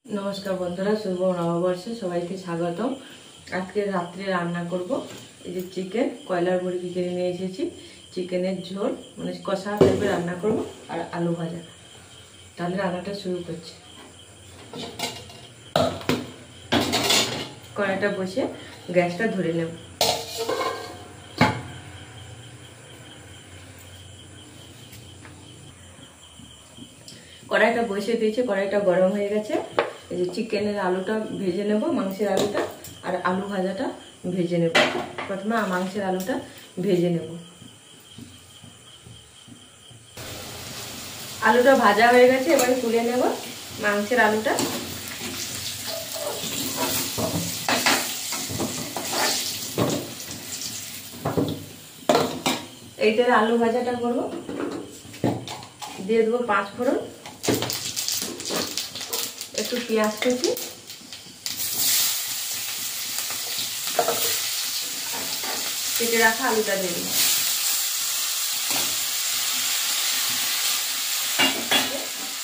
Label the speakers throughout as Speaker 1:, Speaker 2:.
Speaker 1: नमस्कार बंधुरा शुभ नवबर्षे सबाइके स्वागतम। आज के रात्रे रान्ना करब এই যে চিকেন কয়লার মুরগি কিনে নিয়ে এসেছি। চিকেনের ঝোল মানে কষা টাইপের রান্না করব আর আলু ভাজা। তাহলে রান্নাটা শুরু করছি। কড়াইটা বসে গ্যাসটা ধরে নেব। কড়াইটা বসিয়ে দিয়েছি, কড়াইটা গরম হয়ে গেছে। এই যে চিকেনের আলুটা ভেজে নেব, মাংসের আলুটা আর আলু ভাজাটা ভেজে নেব। প্রথমে মাংসের আলুটা ভেজে নেব। আলুটা ভাজা হয়ে গেছে, এবারে তুলে নেব মাংসের আলুটা। এইটার আলু ভাজাটা করব। দিয়ে দেবো 5 ফোড়ন, একটু পেঁয়াজ কুচি, কেটে রাখা আলুটা দিয়ে দেবো।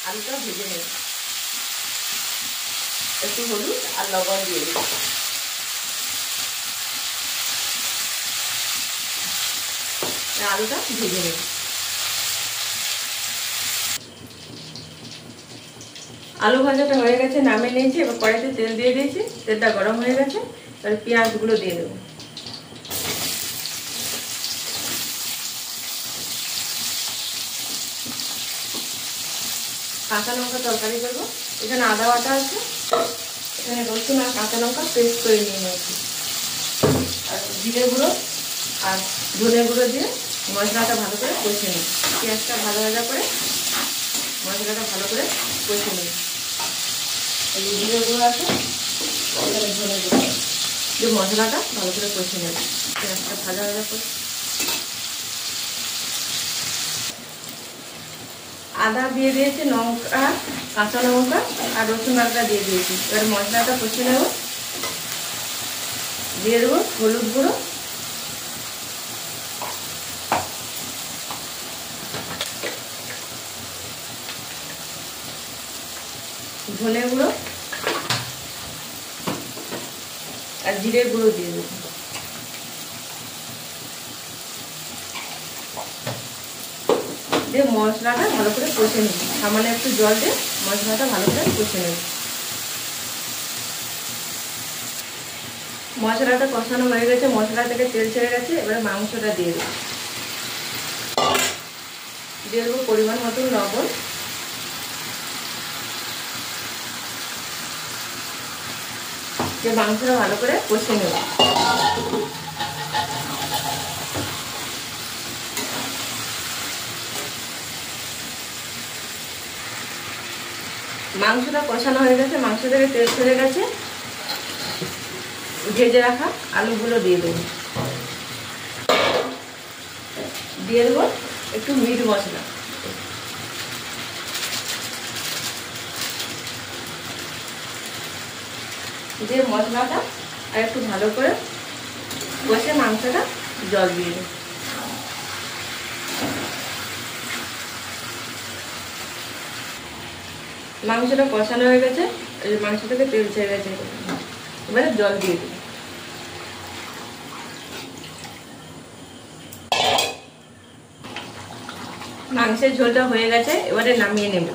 Speaker 1: আলুটা ভেজে নেব। একটু হলুদ আর লবণ দিয়ে দেবো। আলুটা ভেজে নেব। আলু ভাজাটা হয়ে গেছে, নামিয়ে নিয়েছি। এবার কড়াইতে তেল দিয়ে দিয়েছি, তেলটা গরম হয়ে গেছে। এবার পেঁয়াজগুলো দিয়ে দেবো। কাঁচা লঙ্কা তরকারি করবো। এখানে আদা বাটা আছে, এখানে রসুন আর কাঁচা লঙ্কা পেস্ট করে নিয়ে নিয়েছি, আর জিরে গুঁড়ো আর ধনে গুঁড়ো দিয়ে মশলাটা ভালো করে কষে নিই। পেঁয়াজটা ভালো ভাজা করে মশলাটা ভালো করে কষে নিই। এই যে জিরে গুঁড়ো আছে, এখানে ধনে গুঁড়ো দিয়ে মশলাটা ভালো করে কষে নেব। পেঁয়াজটা ভাজা ভাজা করে আদা দিয়ে দিয়েছি, লঙ্কা কাঁচা লঙ্কা আর রসুন আদা দিয়ে দিয়েছি। এবার মশলাটা কষে নেব। দিয়ে দেবো হলুদ গুঁড়ো, ধনে গুঁড়ো আর জিরে গুঁড়ো দিয়ে দেবো। দিয়ে মশলাটা ভালো করে কষে নেব। সামান্য একটু জল দিয়ে মশলাটা ভালো করে কষে নেব। মশলাটা কষানো হয়ে গেছে, মশলা থেকে তেল ছেড়ে গেছে। এবারে মাংসটা দিয়ে দেবো। দিয়ে দেবো পরিমাণ মতো লবণ, যে মাংসটা ভালো করে কষে নেব। মাংসটা কষানো হয়ে গেছে, মাংস থেকে তেল ছেড়ে গেছে। ভেজে রাখা আলুগুলো দিয়ে দেবো। দিয়ে দেবো একটু মিট মশলা, দিয়ে মশলাটা আর একটু ভালো করে কষে মাংসটা জল দিয়ে দেবো। মাংসটা কষানো হয়ে গেছে, মাংস থেকে তেল ছেড়ে গেছে। এবারে জল দিয়ে দেবো। মাংসের ঝোলটা হয়ে গেছে, এবারে নামিয়ে নেব।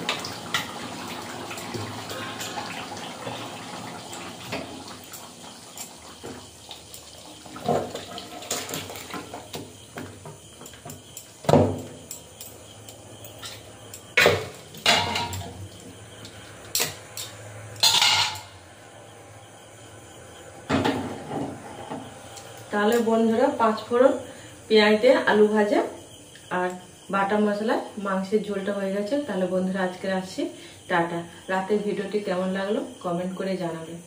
Speaker 1: তাহলে বন্ধুরা 5 ফোড়ন, পেঁয়াজে আলু ভাজা আর বাটা মশলা মাংসের ঝোলটা হয়ে গেছে। তাহলে বন্ধুরা আজকে আসছি, টাটা। রাতের ভিডিওটি কেমন লাগলো কমেন্ট করে জানাবেন।